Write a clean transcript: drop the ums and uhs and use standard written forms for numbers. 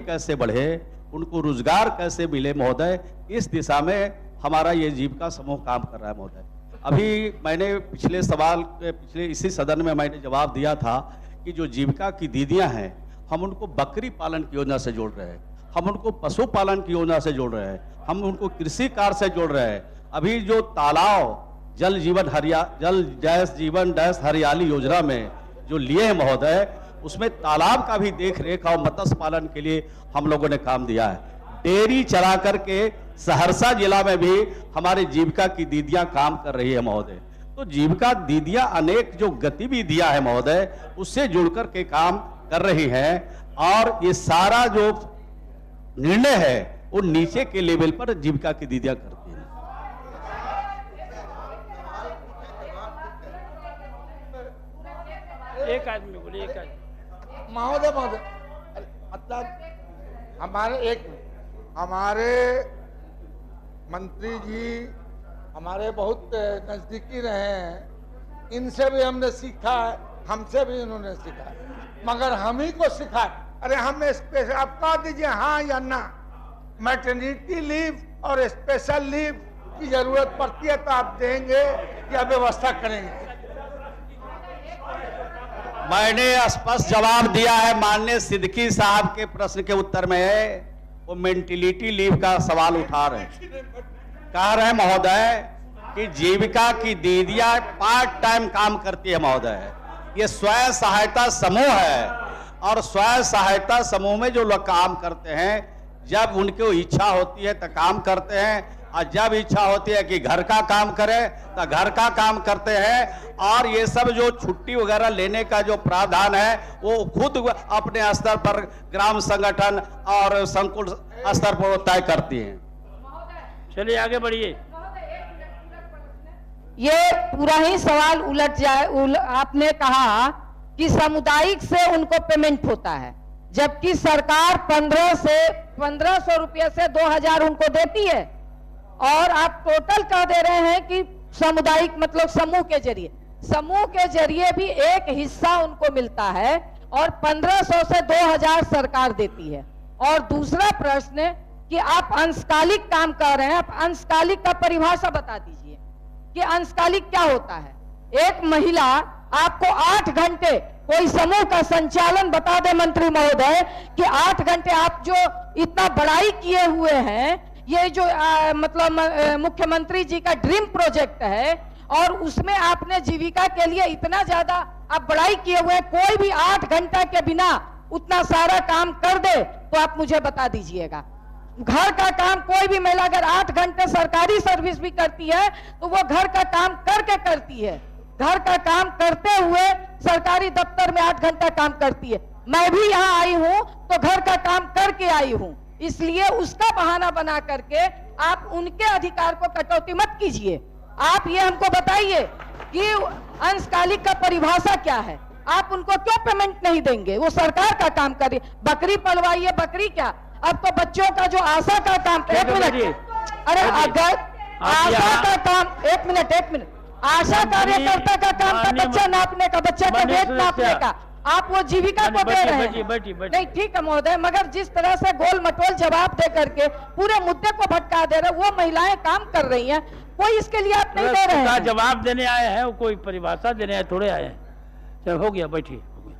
कैसे बढ़े, उनको रोजगार कैसे मिले महोदय, इस दिशा में हमारा ये जीविका समूह काम कर रहा है महोदय। अभी मैंने पिछले इसी सदन में मैंने जवाब दिया था कि जो जीविका की दीदियां हैं, हम उनको बकरी पालन की योजना से जोड़ रहे हैं, हम उनको पशुपालन की योजना से जोड़ रहे हैं, हम उनको कृषि कार्य से जोड़ रहे हैं। अभी जो तालाब जल जैस जीवन डैश हरियाली योजना में जो लिए हैं महोदय, उसमें तालाब का भी देख रेख और मत्स्य पालन के लिए हम लोगों ने काम दिया है। डेयरी चला करके सहरसा जिला में भी हमारे जीविका की दीदियां काम कर रही है महोदय। तो जीविका दीदियां अनेक जो गतिविधियां है महोदय, उससे जुड़कर के काम कर रही हैं और ये सारा जो निर्णय है वो नीचे के लेवल पर जीविका की दीदियां करती हैं। एक आदमी बोले, एक आदमी। महोदय मतलब हमारे मंत्री जी हमारे बहुत नजदीकी रहे हैं, इनसे भी हमने सीखा है, हमसे भी इन्होंने सीखा है, मगर हम ही को सिखाए। अरे हमें स्पेशल आप कह दीजिए हाँ या ना, मैटरनिटी लीव और स्पेशल लीव की जरूरत पड़ती है तो आप देंगे या व्यवस्था करेंगे? मैंने स्पष्ट जवाब दिया है माननीय सिद्दीकी साहब के प्रश्न के उत्तर में है, वो मेंटिलिटी लीव का सवाल उठा रहे हैं। कह रहे हैं महोदय कि जीविका की दीदियां पार्ट टाइम काम करती है महोदय। ये स्वयं सहायता समूह है और स्वयं सहायता समूह में जो लोग काम करते हैं, जब उनको इच्छा होती है तो काम करते हैं और जब इच्छा होती है कि घर का काम करें तो घर का काम करते हैं। और ये सब जो छुट्टी वगैरह लेने का जो प्रावधान है वो खुद अपने स्तर पर ग्राम संगठन और संकुल स्तर पर तय करती हैं। चलिए आगे बढ़िए। ये पूरा ही सवाल उलट जाए। आपने कहा कि सामुदायिक से उनको पेमेंट होता है, जबकि सरकार 1500 रुपये से 2000 उनको देती है और आप टोटल कह दे रहे हैं कि सामुदायिक मतलब समूह के जरिए भी एक हिस्सा उनको मिलता है और 1500 से 2000 सरकार देती है। और दूसरा प्रश्न कि आप अंशकालिक काम कर रहे हैं, आप अंशकालिक का परिभाषा बता दीजिए कि अंशकालिक क्या होता है। एक महिला आपको 8 घंटे कोई समूह का संचालन बता दे मंत्री महोदय कि 8 घंटे आप जो इतना बड़ाई किए हुए हैं, ये जो मतलब मुख्यमंत्री जी का ड्रीम प्रोजेक्ट है और उसमें आपने जीविका के लिए इतना ज्यादा आप बड़ाई किए हुए हैं, कोई भी 8 घंटा के बिना उतना सारा काम कर दे तो आप मुझे बता दीजिएगा। घर का काम कोई भी महिला अगर 8 घंटे सरकारी सर्विस भी करती है तो वो घर का काम करके करती है, घर का काम करते हुए सरकारी दफ्तर में 8 घंटा काम करती है। मैं भी यहाँ आई हूँ तो घर का काम करके आई हूँ, इसलिए उसका बहाना बना करके आप उनके अधिकार को कटौती मत कीजिए। आप ये हमको बताइए कि अंशकालिक का परिभाषा क्या है, आप उनको क्यों पेमेंट नहीं देंगे? वो सरकार का काम करे, बकरी पलवाइए, बकरी क्या, अब तो बच्चों का जो आशा का काम, एक मिनट, अरे अगर आशा का काम, एक मिनट, आशा कार्यकर्ता का काम था बच्चा नापने का, बच्चा का वेट नापने का, आप वो जीविका को दे रहे हैं। नहीं ठीक है महोदय, मगर जिस तरह से गोल मटोल जवाब दे करके पूरे मुद्दे को भटका दे रहे, वो महिलाएं काम कर रही हैं, कोई इसके लिए आप नहीं दे रहे हैं। जवाब देने आए हैं, कोई परिभाषा देने आए थोड़े आए हैं। चल हो गया, बैठिए।